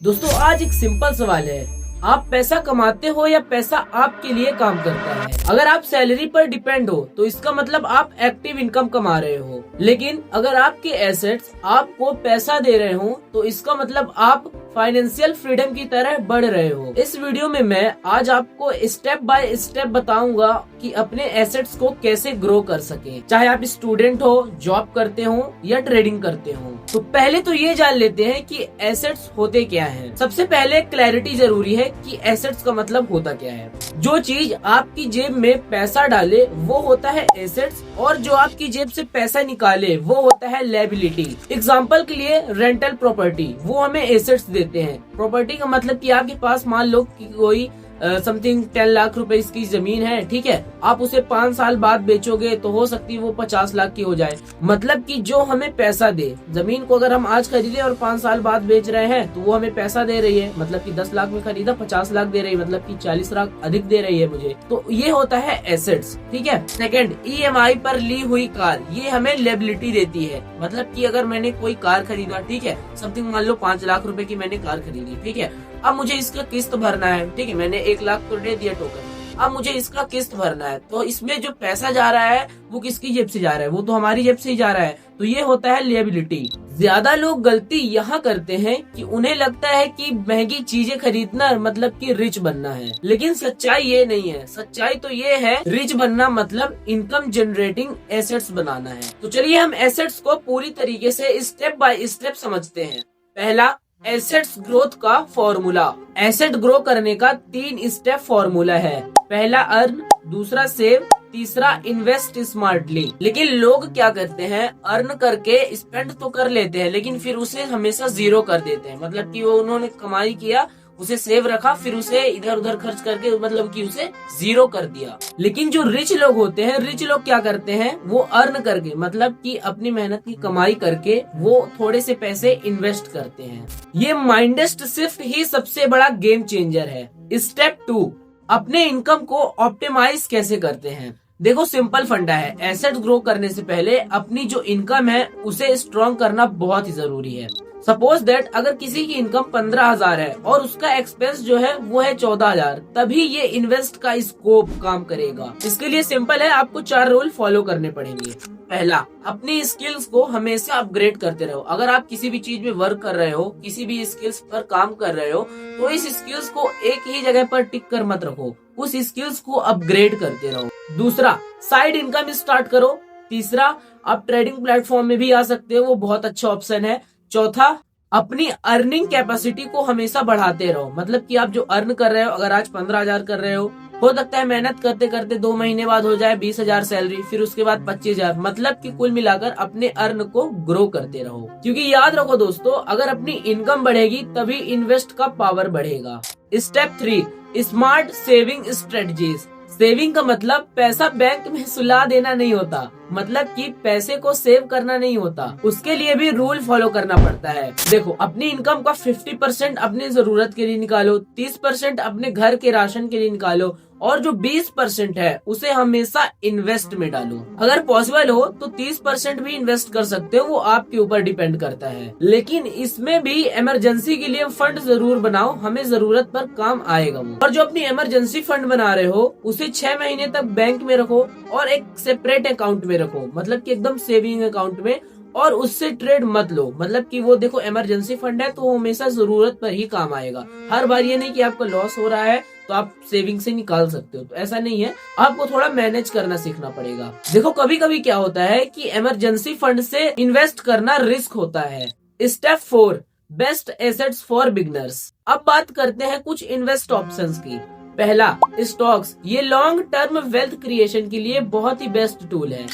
दोस्तों आज एक सिंपल सवाल है। आप पैसा कमाते हो या पैसा आपके लिए काम करता है? अगर आप सैलरी पर डिपेंड हो तो इसका मतलब आप एक्टिव इनकम कमा रहे हो, लेकिन अगर आपके एसेट्स आपको पैसा दे रहे हो तो इसका मतलब आप फाइनेंशियल फ्रीडम की तरह बढ़ रहे हो। इस वीडियो में मैं आज आपको स्टेप बाय स्टेप बताऊंगा कि अपने एसेट्स को कैसे ग्रो कर सके, चाहे आप स्टूडेंट हो, जॉब करते हो या ट्रेडिंग करते हो। तो पहले तो ये जान लेते हैं कि एसेट्स होते क्या हैं। सबसे पहले क्लैरिटी जरूरी है कि एसेट्स का मतलब होता क्या है। जो चीज आपकी जेब में पैसा डाले वो होता है एसेट्स, और जो आपकी जेब से पैसा निकाले वो होता है लायबिलिटी। एग्जाम्पल के लिए रेंटल प्रॉपर्टी, वो हमें एसेट्स देते हैं। प्रॉपर्टी का मतलब कि आपके पास मान लो कि कोई समथिंग 10 लाख रुपए इसकी जमीन है, ठीक है। आप उसे 5 साल बाद बेचोगे तो हो सकती है वो 50 लाख की हो जाए। मतलब कि जो हमें पैसा दे, जमीन को अगर हम आज खरीदे और 5 साल बाद बेच रहे हैं तो वो हमें पैसा दे रही है। मतलब कि 10 लाख में खरीदा, 50 लाख दे रही है, मतलब कि 40 लाख अधिक दे रही है मुझे। तो ये होता है एसेट्स, ठीक है। सेकंड, EMI पर ली हुई कार, ये हमें लायबिलिटी देती है। मतलब कि अगर मैंने कोई कार खरीदा, ठीक है, समथिंग मान लो 5 लाख रुपए की मैंने कार खरीदी, ठीक है। अब मुझे इसका किस्त भरना है, ठीक है। मैंने 1 लाख तो दे दिया टोकन, अब मुझे इसका किस्त भरना है। तो इसमें जो पैसा जा रहा है वो किसकी जेब से जा रहा है? वो तो हमारी जेब से ही जा रहा है। तो ये होता है लायबिलिटी। ज्यादा लोग गलती यहाँ करते हैं कि उन्हें लगता है कि महंगी चीजें खरीदना मतलब कि रिच बनना है, लेकिन सच्चाई ये नहीं है। सच्चाई तो ये है, रिच बनना मतलब इनकम जनरेटिंग एसेट्स बनाना है। तो चलिए हम एसेट्स को पूरी तरीके से स्टेप बाय स्टेप समझते हैं। पहला, एसेट्स ग्रोथ का फॉर्मूला। एसेट ग्रो करने का 3 स्टेप फॉर्मूला है। पहला अर्न, दूसरा सेव, तीसरा इन्वेस्ट स्मार्टली। लेकिन लोग क्या करते हैं, अर्न करके स्पेंड तो कर लेते हैं लेकिन फिर उसे हमेशा जीरो कर देते हैं। मतलब कि वो उन्होंने कमाई किया, उसे सेव रखा, फिर उसे इधर उधर खर्च करके मतलब कि उसे जीरो कर दिया। लेकिन जो रिच लोग होते हैं, रिच लोग क्या करते हैं, वो अर्न करके मतलब कि अपनी मेहनत की कमाई करके वो थोड़े से पैसे इन्वेस्ट करते हैं। ये माइंडसेट शिफ्ट ही सबसे बड़ा गेम चेंजर है। स्टेप 2, अपने इनकम को ऑप्टिमाइज कैसे करते हैं। देखो सिंपल फंडा है, एसेट ग्रो करने से पहले अपनी जो इनकम है उसे स्ट्रॉन्ग करना बहुत ही जरूरी है। सपोज दैट अगर किसी की इनकम 15,000 है और उसका एक्सपेंस जो है वो है 14,000, तभी ये इन्वेस्ट का स्कोप काम करेगा। इसके लिए सिंपल है, आपको 4 रूल फॉलो करने पड़ेंगे। पहला, अपनी स्किल्स को हमेशा अपग्रेड करते रहो। अगर आप किसी भी चीज में वर्क कर रहे हो, किसी भी स्किल्स पर काम कर रहे हो, तो इस स्किल्स को एक ही जगह पर टिक कर मत रखो, उस स्किल्स को अपग्रेड करते रहो। दूसरा, साइड इनकम स्टार्ट करो। तीसरा, आप ट्रेडिंग प्लेटफॉर्म में भी आ सकते हो, वो बहुत अच्छा ऑप्शन है। चौथा, अपनी अर्निंग कैपेसिटी को हमेशा बढ़ाते रहो। मतलब कि आप जो अर्न कर रहे हो, अगर आज 15,000 कर रहे हो सकता है मेहनत करते करते 2 महीने बाद हो जाए 20,000 सैलरी, फिर उसके बाद 25,000। मतलब कि कुल मिलाकर अपने अर्न को ग्रो करते रहो। क्योंकि याद रखो दोस्तों, अगर अपनी इनकम बढ़ेगी तभी इन्वेस्ट का पावर बढ़ेगा। Step 3, smart saving strategies. Saving का मतलब पैसा बैंक में सुला देना नहीं होता, मतलब कि पैसे को सेव करना नहीं होता। उसके लिए भी रूल फॉलो करना पड़ता है। देखो, अपनी इनकम का 50% अपनी जरूरत के लिए निकालो, 30% अपने घर के राशन के लिए निकालो, और जो 20% है उसे हमेशा इन्वेस्ट में डालो। अगर पॉसिबल हो तो 30% भी इन्वेस्ट कर सकते हो, वो आपके ऊपर डिपेंड करता है। लेकिन इसमें भी इमरजेंसी के लिए फंड जरूर बनाओ, हमें जरूरत पर काम आएगा वो। और जो अपनी इमरजेंसी फंड बना रहे हो उसे 6 महीने तक बैंक में रखो और एक सेपरेट अकाउंट में रखो, मतलब कि एकदम सेविंग अकाउंट में, और उससे ट्रेड मत लो। मतलब कि वो देखो इमरजेंसी फंड है तो वो हमेशा जरूरत पर ही काम आएगा। हर बार ये नहीं कि आपको लॉस हो रहा है तो आप सेविंग से निकाल सकते हो, तो ऐसा नहीं है। आपको थोड़ा मैनेज करना सीखना पड़ेगा। देखो कभी कभी क्या होता है कि इमरजेंसी फंड से इन्वेस्ट करना रिस्क होता है। Step 4, best assets for beginners. अब बात करते हैं कुछ इन्वेस्ट ऑप्शंस की। पहला, स्टॉक्स। ये लॉन्ग टर्म वेल्थ क्रिएशन के लिए बहुत ही बेस्ट टूल है।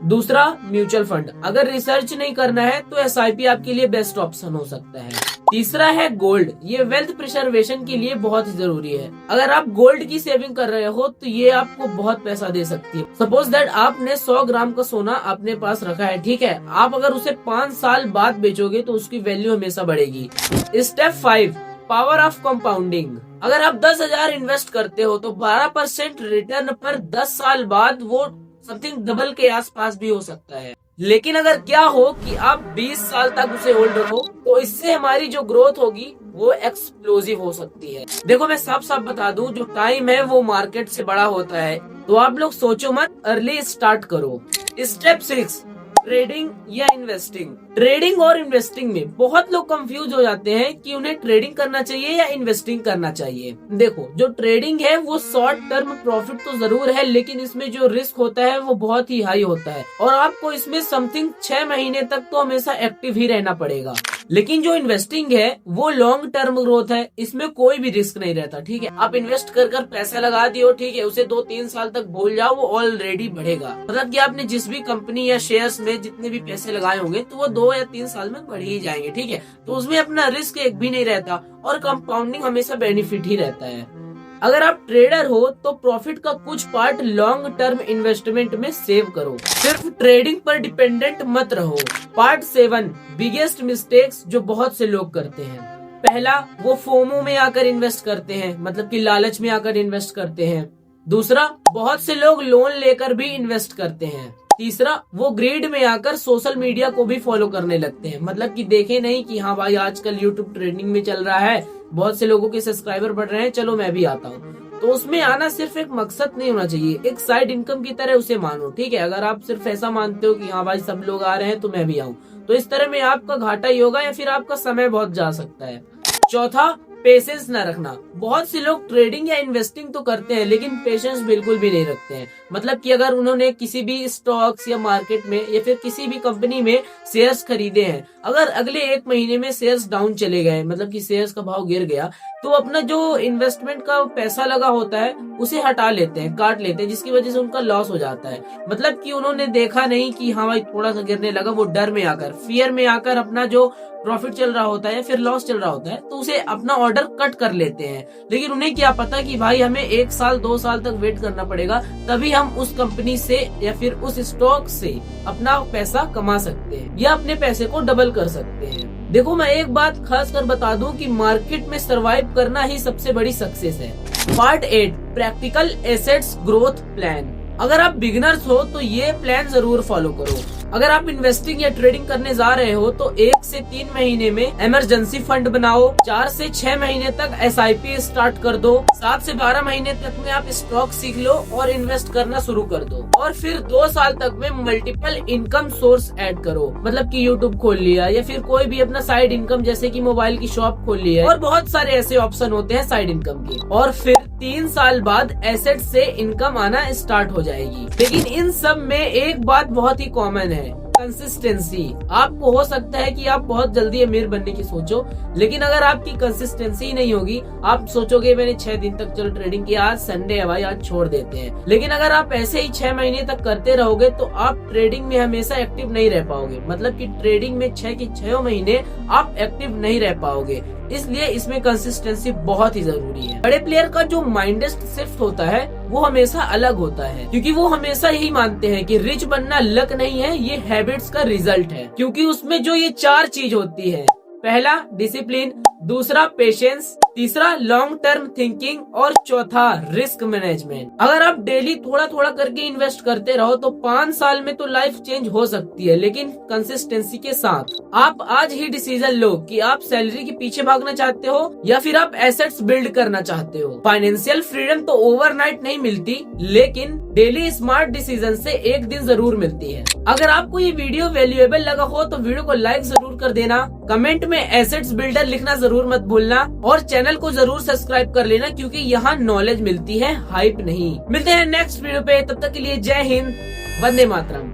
दूसरा, म्यूचुअल फंड। अगर रिसर्च नहीं करना है तो SIP आपके लिए बेस्ट ऑप्शन हो सकता है। तीसरा है गोल्ड। ये वेल्थ प्रिजर्वेशन के लिए बहुत ही जरूरी है। अगर आप गोल्ड की सेविंग कर रहे हो तो ये आपको बहुत पैसा दे सकती है। सपोज दैट आपने 100 ग्राम का सोना अपने पास रखा है, ठीक है। आप अगर उसे 5 साल बाद बेचोगे तो उसकी वैल्यू हमेशा बढ़ेगी। Step 5, power of compounding. अगर आप 10,000 इन्वेस्ट करते हो तो 12% रिटर्न पर 10 साल बाद वो समथिंग डबल के आसपास भी हो सकता है। लेकिन अगर क्या हो कि आप 20 साल तक उसे होल्ड रखो तो इससे हमारी जो ग्रोथ होगी वो एक्सप्लोसिव हो सकती है। देखो मैं साफ साफ बता दूं, जो टाइम है वो मार्केट से बड़ा होता है, तो आप लोग सोचो मत, अर्ली स्टार्ट करो। स्टेप 6, ट्रेडिंग या इन्वेस्टिंग। ट्रेडिंग और इन्वेस्टिंग में बहुत लोग कंफ्यूज हो जाते हैं कि उन्हें ट्रेडिंग करना चाहिए या इन्वेस्टिंग करना चाहिए। देखो, जो ट्रेडिंग है वो शॉर्ट टर्म प्रॉफिट तो जरूर है, लेकिन इसमें जो रिस्क होता है वो बहुत ही हाई होता है और आपको इसमें समथिंग 6 महीने तक तो हमेशा एक्टिव ही रहना पड़ेगा। लेकिन जो इन्वेस्टिंग है वो लॉन्ग टर्म ग्रोथ है, इसमें कोई भी रिस्क नहीं रहता। ठीक है, आप इन्वेस्ट कर पैसा लगा दियो, ठीक है, उसे 2-3 साल तक भूल जाओ, वो ऑलरेडी बढ़ेगा। मतलब कि आपने जिस भी कंपनी या शेयर्स में जितने भी पैसे लगाए होंगे तो वो 2 या 3 साल में बढ़ ही जाएंगे। ठीक है, तो उसमें अपना रिस्क एक भी नहीं रहता और कंपाउंडिंग हमेशा बेनिफिट ही रहता है। अगर आप ट्रेडर हो तो प्रॉफिट का कुछ पार्ट लॉन्ग टर्म इन्वेस्टमेंट में सेव करो, सिर्फ ट्रेडिंग पर डिपेंडेंट मत रहो। पार्ट 7, बिगेस्ट मिस्टेक्स जो बहुत से लोग करते हैं। पहला, वो फोमो में आकर इन्वेस्ट करते हैं, मतलब कि लालच में आकर इन्वेस्ट करते हैं। दूसरा, बहुत से लोग लोन लेकर भी इन्वेस्ट करते हैं। तीसरा, वो ग्रीड में आकर सोशल मीडिया को भी फॉलो करने लगते हैं, मतलब कि देखे नहीं कि हाँ भाई आजकल यूट्यूब ट्रेंडिंग में चल रहा है, बहुत से लोगों के सब्सक्राइबर बढ़ रहे हैं, चलो मैं भी आता हूँ। तो उसमें आना सिर्फ एक मकसद नहीं होना चाहिए, एक साइड इनकम की तरह उसे मानो। ठीक है, अगर आप सिर्फ ऐसा मानते हो कि हाँ भाई सब लोग आ रहे हैं तो मैं भी आऊँ, तो इस तरह में आपका घाटा ही होगा या फिर आपका समय बहुत जा सकता है। चौथा, पेशेंस न रखना। बहुत से लोग ट्रेडिंग या इन्वेस्टिंग तो करते हैं लेकिन पेशेंस बिल्कुल भी नहीं रखते हैं। मतलब कि अगर उन्होंने किसी भी स्टॉक्स या मार्केट में या फिर किसी भी कंपनी में शेयर्स खरीदे हैं, अगर अगले 1 महीने में शेयर्स डाउन चले गए, मतलब कि शेयर्स का भाव गिर गया, तो अपना जो इन्वेस्टमेंट का पैसा लगा होता है उसे हटा लेते हैं, काट लेते हैं, जिसकी वजह से उनका लॉस हो जाता है। मतलब कि उन्होंने देखा नहीं कि हाँ भाई थोड़ा सा गिरने लगा, वो डर में आकर, फियर में आकर अपना जो प्रॉफिट चल रहा होता है या फिर लॉस चल रहा होता है तो उसे अपना ऑर्डर कट कर लेते हैं। लेकिन उन्हें क्या पता कि भाई हमें 1 साल 2 साल तक वेट करना पड़ेगा, तभी हम उस कंपनी से या फिर उस स्टॉक से अपना पैसा कमा सकते हैं या अपने पैसे को डबल कर सकते हैं। देखो मैं एक बात खास कर बता दूं कि मार्केट में सरवाइव करना ही सबसे बड़ी सक्सेस है। Part 8, practical assets growth plan. अगर आप बिगिनर्स हो तो ये प्लान जरूर फॉलो करो। अगर आप इन्वेस्टिंग या ट्रेडिंग करने जा रहे हो तो 1 से 3 महीने में इमरजेंसी फंड बनाओ, 4 से 6 महीने तक SIP स्टार्ट कर दो, 7 से 12 महीने तक में आप स्टॉक सीख लो और इन्वेस्ट करना शुरू कर दो, और फिर 2 साल तक में मल्टीपल इनकम सोर्स ऐड करो। मतलब कि यूट्यूब खोल लिया या फिर कोई भी अपना साइड इनकम जैसे कि मोबाइल की शॉप खोल लिया, और बहुत सारे ऐसे ऑप्शन होते हैं साइड इनकम के। और फिर 3 साल बाद एसेट से इनकम आना स्टार्ट हो जाएगी। लेकिन इन सब में एक बात बहुत ही कॉमन है, कंसिस्टेंसी। आपको हो सकता है कि आप बहुत जल्दी अमीर बनने की सोचो, लेकिन अगर आपकी कंसिस्टेंसी ही नहीं होगी, आप सोचोगे मैंने 6 दिन तक चलो ट्रेडिंग किया, आज संडे है भाई आज छोड़ देते हैं। लेकिन अगर आप ऐसे ही 6 महीने तक करते रहोगे तो आप ट्रेडिंग में हमेशा एक्टिव नहीं रह पाओगे। मतलब कि ट्रेडिंग में 6 के 6 महीने आप एक्टिव नहीं रह पाओगे, इसलिए इसमें कंसिस्टेंसी बहुत ही जरूरी है। बड़े प्लेयर का जो माइंड शिफ्ट होता है वो हमेशा अलग होता है, क्योंकि वो हमेशा यही मानते हैं कि रिच बनना लक नहीं है, ये हैबिट्स का रिजल्ट है। क्योंकि उसमें जो ये 4 चीज होती है, पहला डिसिप्लिन, दूसरा पेशेंस, तीसरा लॉन्ग टर्म थिंकिंग और चौथा रिस्क मैनेजमेंट। अगर आप डेली थोड़ा थोड़ा करके इन्वेस्ट करते रहो तो 5 साल में तो लाइफ चेंज हो सकती है, लेकिन कंसिस्टेंसी के साथ। आप आज ही डिसीजन लो कि आप सैलरी के पीछे भागना चाहते हो या फिर आप एसेट्स बिल्ड करना चाहते हो। फाइनेंशियल फ्रीडम तो ओवरनाइट नहीं मिलती, लेकिन डेली स्मार्ट डिसीजन से एक दिन जरूर मिलती है। अगर आपको ये वीडियो वैल्यूएबल लगा हो तो वीडियो को लाइक जरूर कर देना, कमेंट में एसेट्स बिल्डर लिखना जरूर मत भूलना, और चैनल को जरूर सब्सक्राइब कर लेना, क्योंकि यहाँ नॉलेज मिलती है, हाइप नहीं। मिलते हैं नेक्स्ट वीडियो पे, तब तक के लिए जय हिंद, वंदे मातरम।